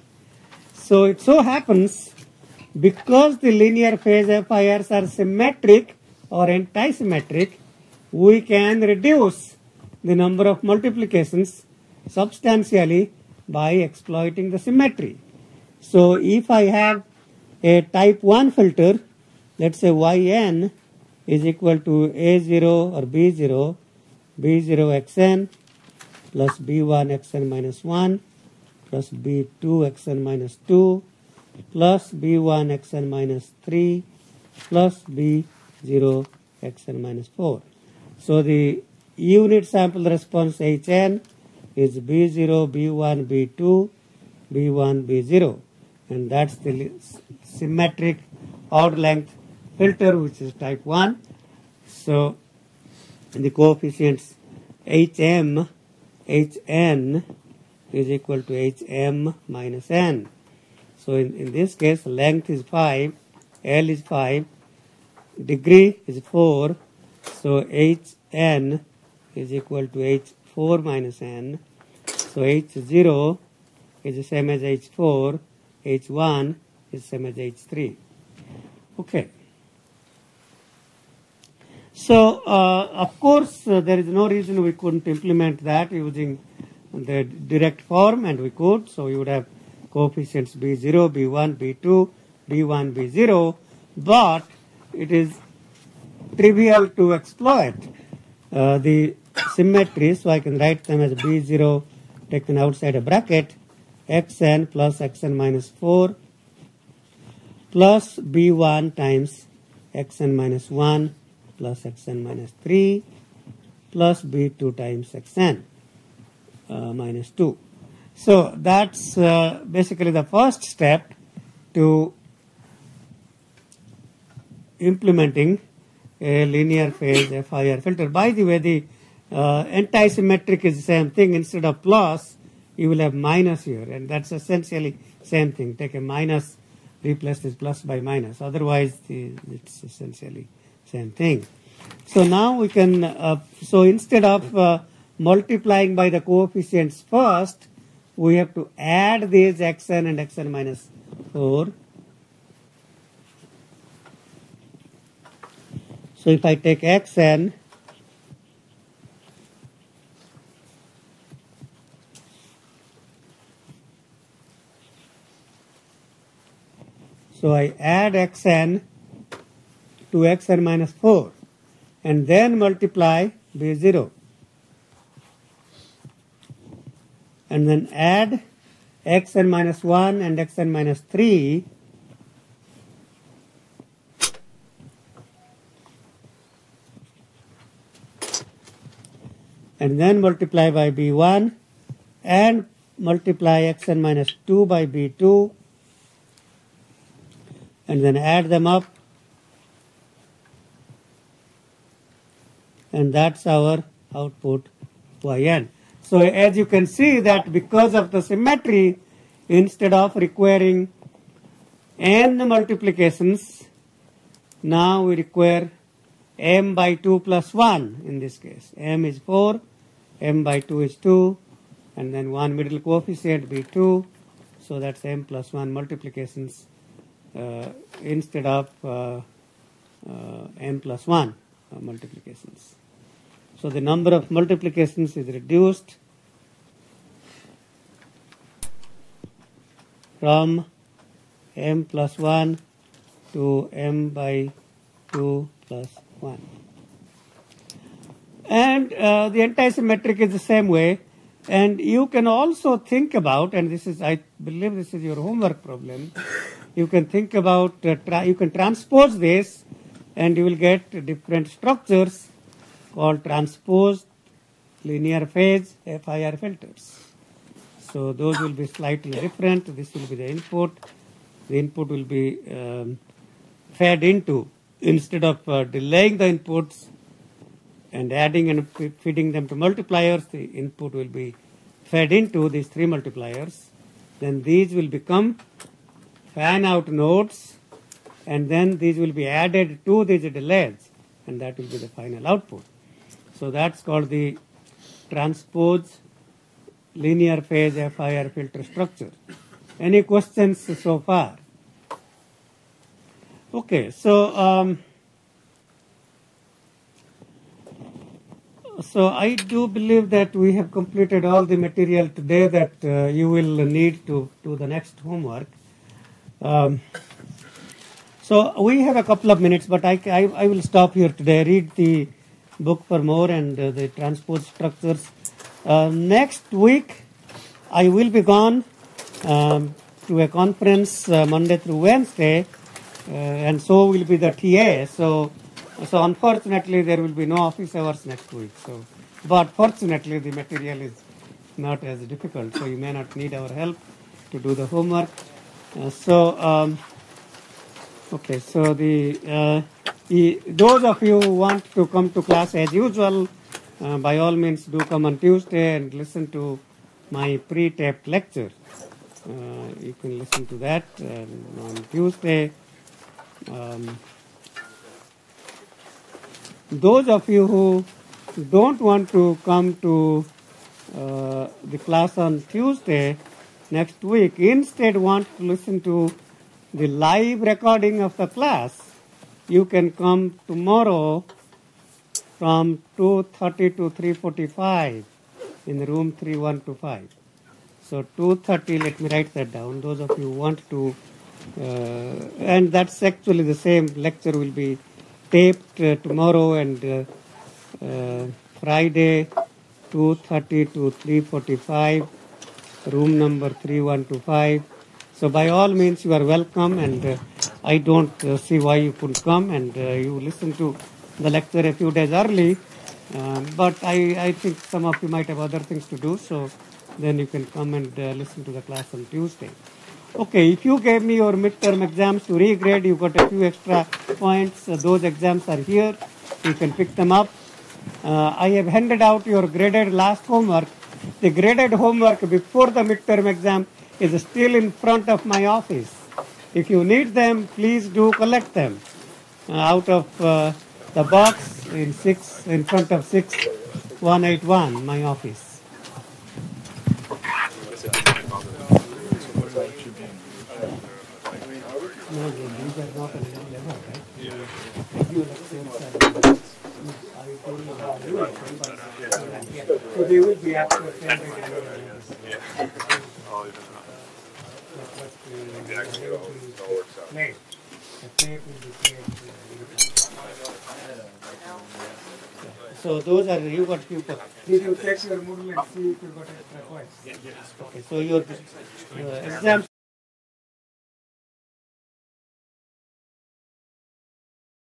So it so happens, because the linear phase FIRs are symmetric or anti-symmetric, we can reduce the number of multiplications substantially by exploiting the symmetry. So if I have a type 1 filter, let's say yn is equal to a0 or b0, b0 xn plus b1 xn minus 1 plus b2 xn minus 2 plus b1 xn minus 3 plus b0 xn minus 4. So the unit sample response Hn is b0, b1, b2, b1, b0, and that's the symmetric odd length filter, which is type 1. So the coefficients Hn is equal to Hm minus n. So in this case, length is 5, L is 5, degree is 4, so Hn is equal to H4 minus n. So H0 is the same as H4, H1 is the same as H3. Okay. So, of course, there is no reason we couldn't implement that using the direct form, and we could. So, we would have coefficients B0, B1, B2, B1, B0, but it is trivial to exploit the symmetry, so I can write them as B0 taken outside a bracket, xn plus xn minus 4 plus B1 times xn minus 1 plus xn minus 3 plus B2 times xn minus 2. So that's basically the first step to implementing a linear phase FIR filter. By the way, the anti-symmetric is the same thing. Instead of plus, you will have minus here, and that's essentially same thing. Take a minus, replace this plus by minus. Otherwise, it's essentially same thing. So now we can, so instead of multiplying by the coefficients first, we have to add these xn and xn minus 4. So if I take xn, so I add xn to xn minus 4 and then multiply b0 and then add xn minus 1 and xn minus 3 and then multiply by b1 and multiply xn minus 2 by b2 and then add them up, and that's our output yn. So as you can see that because of the symmetry, instead of requiring n multiplications, now we require m by 2 plus 1 in this case. M is 4, m by 2 is 2, and then one middle coefficient be 2. So that's m plus 1 multiplications instead of m plus 1 multiplications. So the number of multiplications is reduced from m plus 1 to m by 2 plus 1. And the antisymmetric is the same way. And you can also think about, and this is, I believe this is your homework problem, you can think about, you can transpose this and you will get different structures called transposed linear phase FIR filters. So those will be slightly different. This will be the input. The input will be fed into, instead of delaying the inputs and adding and feeding them to multipliers, the input will be fed into these 3 multipliers. Then these will become fan out nodes, and then these will be added to these delays, and that will be the final output. So that's called the transposed linear phase FIR filter structure. Any questions so far? Okay, so so I do believe that we have completed all the material today that you will need to do the next homework. So we have a couple of minutes, but I will stop here today. Read the book for more and the transpose structures. Next week, I will be gone to a conference Monday through Wednesday, and so will be the TA. So unfortunately, there will be no office hours next week. So, but fortunately, the material is not as difficult, so you may not need our help to do the homework. Okay, so those of you who want to come to class as usual, by all means do come on Tuesday and listen to my pre-taped lecture. You can listen to that on Tuesday. Those of you who don't want to come to the class on Tuesday next week, instead want to listen to the live recording of the class, you can come tomorrow from 2:30 to 3:45 in room 3125. So 2:30, let me write that down. Those of you who want to, and that's actually the same lecture will be taped tomorrow and Friday 2:30 to 3:45, room number 3125. So by all means you are welcome, and I don't see why you couldn't come, and you listen to the lecture a few days early, but I think some of you might have other things to do, so then you can come and listen to the class on Tuesday. Okay, if you gave me your midterm exams to regrade, you got a few extra points. Those exams are here. You can pick them up. I have handed out your graded last homework. The graded homework before the midterm exam is still in front of my office. If you need them, please do collect them out of the box in front of 6181, my office. No, these are not at any level, right? Review lectures I told you how to do it. So they will be after 10 minutes. So those are, you got few points. Did you check your Moodle and see if you got extra points? Okay, so your exams